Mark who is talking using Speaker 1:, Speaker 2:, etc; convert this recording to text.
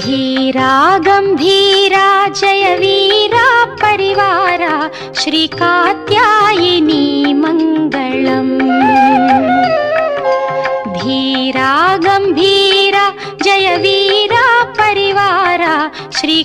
Speaker 1: धीरा गंभीरा जय वीरा परिवारा श्री कात्यायिनी मंगलम्। धीरा गंभीरा जय वीरा परिवारा श्री